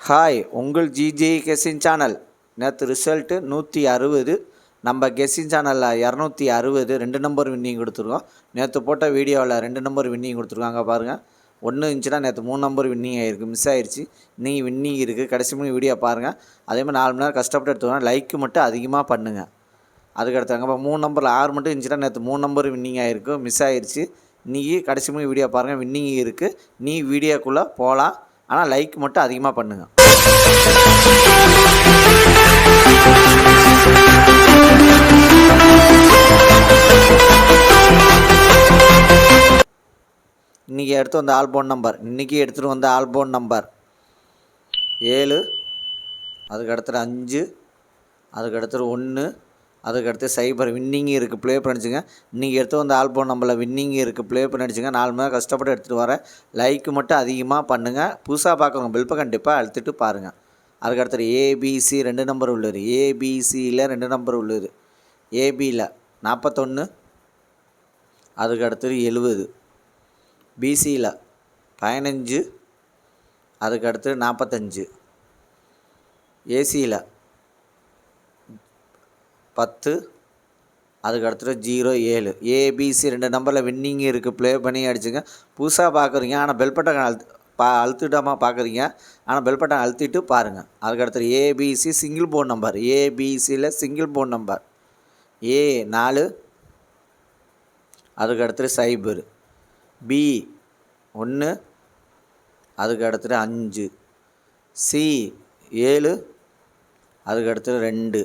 Hi, உங்கள் GJ guessing channel. நேற்று result 160. நம்ம கெஸ்ஸிங் சேனலில் 260 2 நம்பர் வின்னிங் கொடுத்துருக்கோம். நேற்று போட்ட வீடியோவில் 2 நம்பர் வின்னிங் கொடுத்துருக்காங்க பாருங்கள். 1 இருந்துச்சுன்னா நேற்று 3 நம்பர் வின்னிங் ஆகிருக்கு, மிஸ் ஆயிடுச்சு. இன்றைக்கி வின்னிங் இருக்குது. கடைசி மணி வீடியோ பாருங்கள். அதேமாதிரி 4 மணி நேரம் கஷ்டப்பட்டு எடுத்துக்கோங்க. லைக்கு மட்டும் அதிகமாக பண்ணுங்கள். அதுக்கடுத்தாங்க இப்போ 3 நம்பரில் 6 மட்டும் இருந்துச்சுன்னா நேற்று 3 நம்பர் வின்னிங் ஆகிருக்கு, மிஸ் ஆயிடுச்சு. இன்றைக்கி கடைசி மணி வீடியோ பாருங்கள், வின்னிங் இருக்குது. நீ வீடியோக்குள்ளே போகலாம், ஆனால் லைக் மட்டும் அதிகமாக பண்ணுங்கள். இன்றைக்கி எடுத்து வந்த ஆல்போன் நம்பர், இன்றைக்கி எடுத்துகிட்டு வந்த ஆல்போன் நம்பர் 7, அதுக்கடுத்து 5, அதுக்கடுத்து 1, அதுக்கடுத்து 0 வின்னிங் இருக்குது. ப்ளே பண்ணிச்சுங்க. இன்றைக்கி எடுத்து வந்த ஆல்போன் நம்பரில் வின்னிங் இருக்குது. ப்ளே பண்ணிடுச்சுங்க. 4 மணி நேரம் கஷ்டப்பட்டு எடுத்துகிட்டு வரேன். லைக்கு மட்டும் அதிகமாக பண்ணுங்கள். புதுசாக பார்க்குறவங்க பெல் பட்டன் கண்டிப்பாக அழுத்திட்டு பாருங்கள். அதுக்கடுத்து ஏபிசி 2 நம்பர் உள்ளது. ஏபிசியில் 2 நம்பர் உள்ளது. ஏபியில் 41, அதுக்கடுத்து 70, பிசியில் 15, அதுக்கடுத்து 45, ஏசியில் 10, அதுக்கடுத்து 07. ஏபிசி 2 நம்பரில் வின்னிங் இருக்குது. ப்ளே பண்ணி அடிச்சுங்க. புதுசாக பார்க்குறீங்க, ஆனால் பெல் பட்டன் அழுத்திட்டாமல் பார்க்குறீங்க, ஆனால் பெல் பட்டன் அழுத்திட்டு பாருங்கள். அதுக்கடுத்து ஏபிசி சிங்கிள் போன் நம்பர். ஏபிசியில் சிங்கிள் போன் நம்பர் A4, அதுக்கடுத்து 0, B1, அதுக்கடுத்து 5, C7, அதுக்கடுத்து 2.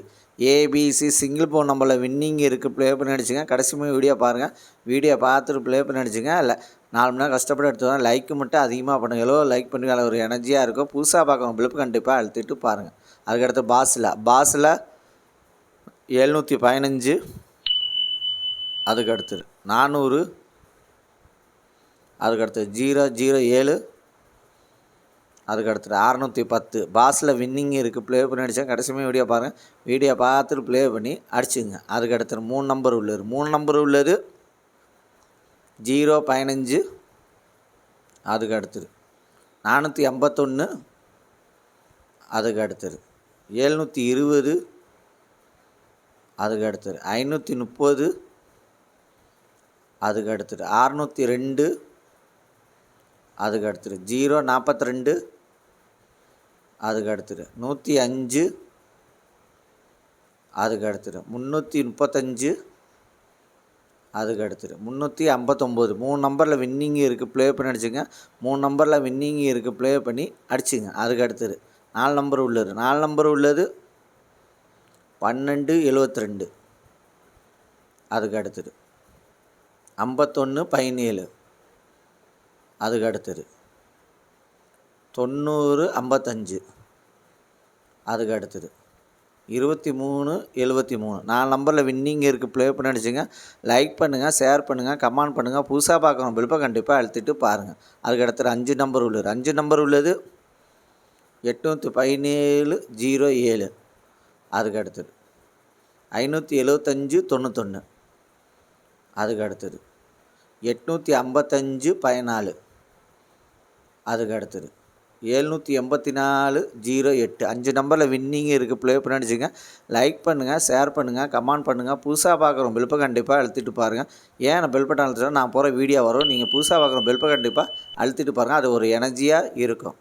ஏபிசி சிங்கிள் போன் நம்பரில் வின்னிங் இருக்குது. ப்ளே பண்ணி அடிச்சுங்க. கடைசி வீடியோ பாருங்கள். வீடியோ பார்த்துட்டு ப்ளே பண்ணி அடிச்சுங்க. இல்லை 4 மணி நேரம் கஷ்டப்பட்டு எடுத்துவாங்க. லைக்கு மட்டும் அதிகமாக பண்ணுங்கள். எவ்வளோ லைக் பண்ணுங்க, அதில் ஒரு எனர்ஜியாக இருக்கும். புதுசாக பார்க்கணும் பிளிப்பு கண்டிப்பாக அழுத்திட்டு பாருங்கள். அதுக்கடுத்து பாஸில் 715, அதுக்கடுத்து 400, அதுக்கடுத்து 007, அதுக்கடுத்து 610. பாஸில் வின்னிங் இருக்குது. ப்ளே பண்ணி அடித்தா கடைசியுமே வீடியோ பாருங்கள். வீடியோ பார்த்துட்டு ப்ளே பண்ணி அடிச்சுங்க. அதுக்கடுத்து 3 நம்பர் உள்ளது. 3 நம்பர் உள்ளது 015, அதுக்கடுத்து 451, அதுக்கடுத்து 720, அதுக்கடுத்து 530, அதுக்கடுத்து 602, அதுக்கடுத்து 042, அதுக்கடுத்து 105, அதுக்கடுத்து 335, அதுக்கடுத்து 359. 3 நம்பரில் வின்னிங் இருக்குது. ப்ளே பண்ணி அடிச்சுங்க. 3 நம்பரில் வின்னிங் இருக்குது. ப்ளே பண்ணி அடிச்சுங்க. அதுக்கடுத்து 4 நம்பர் உள்ளது. 4 நம்பர் உள்ளது 1272, அதுக்கடுத்து 5117, அதுக்கடுத்தது 9055, அதுக்கடுத்தது 2373. 4 நம்பரில் வின்னிங் இருக்குது. ப்ளே பண்ணி அடிச்சுங்க. லைக் பண்ணுங்கள், ஷேர் பண்ணுங்கள், கமெண்ட் பண்ணுங்கள். புதுசாக பார்க்கணும் பில்பை கண்டிப்பாக அழுத்திட்டு பாருங்கள். அதுக்கடுத்து 5 நம்பர் உள்ளது. 5 நம்பர் உள்ளது 81707, அதுக்கடுத்தது 57591, அதுக்கடுத்தது 85514, அதுக்கடுத்தது 78408. 5 நம்பரில் வின்னிங் இருக்குது. ப்ளே பண்ணி அடிச்சுங்க. லைக் பண்ணுங்கள், ஷேர் பண்ணுங்கள், கமெண்ட் பண்ணுங்கள். புதுசாக பார்க்குறோம் பெல்பை கண்டிப்பாக அழுத்திட்டு பாருங்கள். ஏன் பெல் பட்டன் அழுத்தினா நான் போகிற வீடியோ வரும். நீங்கள் புதுசாக பார்க்குறோம் பெல்பை கண்டிப்பாக அழுத்திட்டு பாருங்கள். அது ஒரு எனர்ஜியாக இருக்கும்.